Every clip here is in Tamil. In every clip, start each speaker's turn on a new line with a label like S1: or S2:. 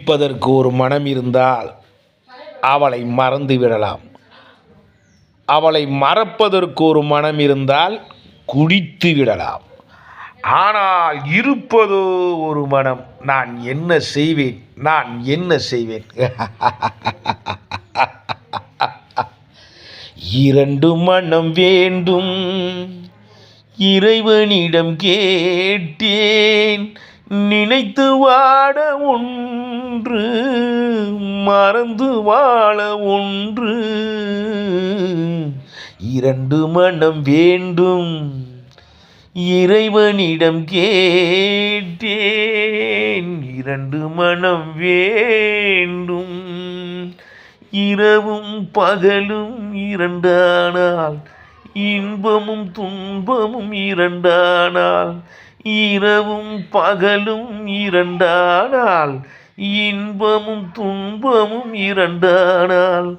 S1: குடிப்பதற்கு ஒரு மனம் இருந்தால் அவளை மறந்து விடலாம். அவளை மறப்பதற்கு ஒரு மனம் இருந்தால் குடித்து விடலாம். ஆனால் இருப்பதோ ஒரு மனம். நான் என்ன செய்வேன், நான் என்ன செய்வேன்? இரண்டு மனம் வேண்டும், இறைவனிடம் கேட்டேன். நினைத்து வாட ஒன்று, மறந்து வாழ ஒன்று. இரண்டு மனம் வேண்டும், இறைவனிடம் கேட்டேன். இரண்டு மனம் வேண்டும். இரவும் பகலும் இரண்டானால், இன்பமும் துன்பமும் இரண்டானால். இரவும் பகலும் இரண்டானால், இன்பமும் துன்பமும் இரண்டானால்.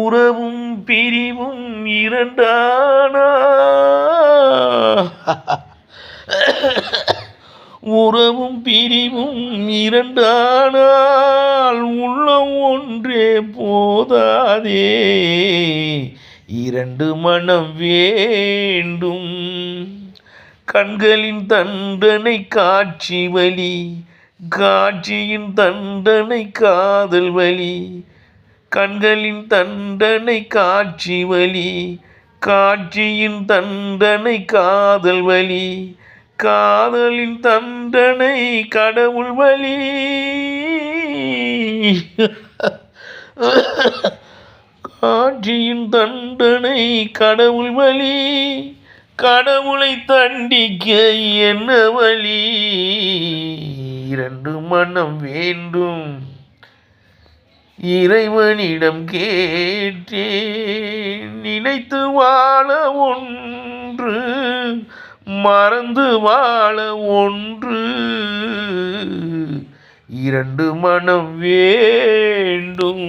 S1: உறவும் பிரிவும் இரண்டானால், உறவும் பிரிவும் இரண்டானால். உள்ளம் ஒன்றே போதாதே, இரண்டு மனம் வேண்டும். கண்களின் தண்டனை காட்சி வலி, காட்சியின் தண்டனை காதல் வலி. கண்களின் தண்டனை காட்சி வலி, காட்சியின் தண்டனை காதல் வலி. காதலின் தண்டனை கடவுள் வலி. காட்சியின் தண்டனை கடவுள் வலி. கடவுளை தண்டிக்க என்ன வழி? இரண்டு மனம் வேண்டும், இறைவனிடம் கேட்டேன். நினைத்து வாழ ஒன்று, மறந்து வாழ ஒன்று. இரண்டு மனம் வேண்டும்.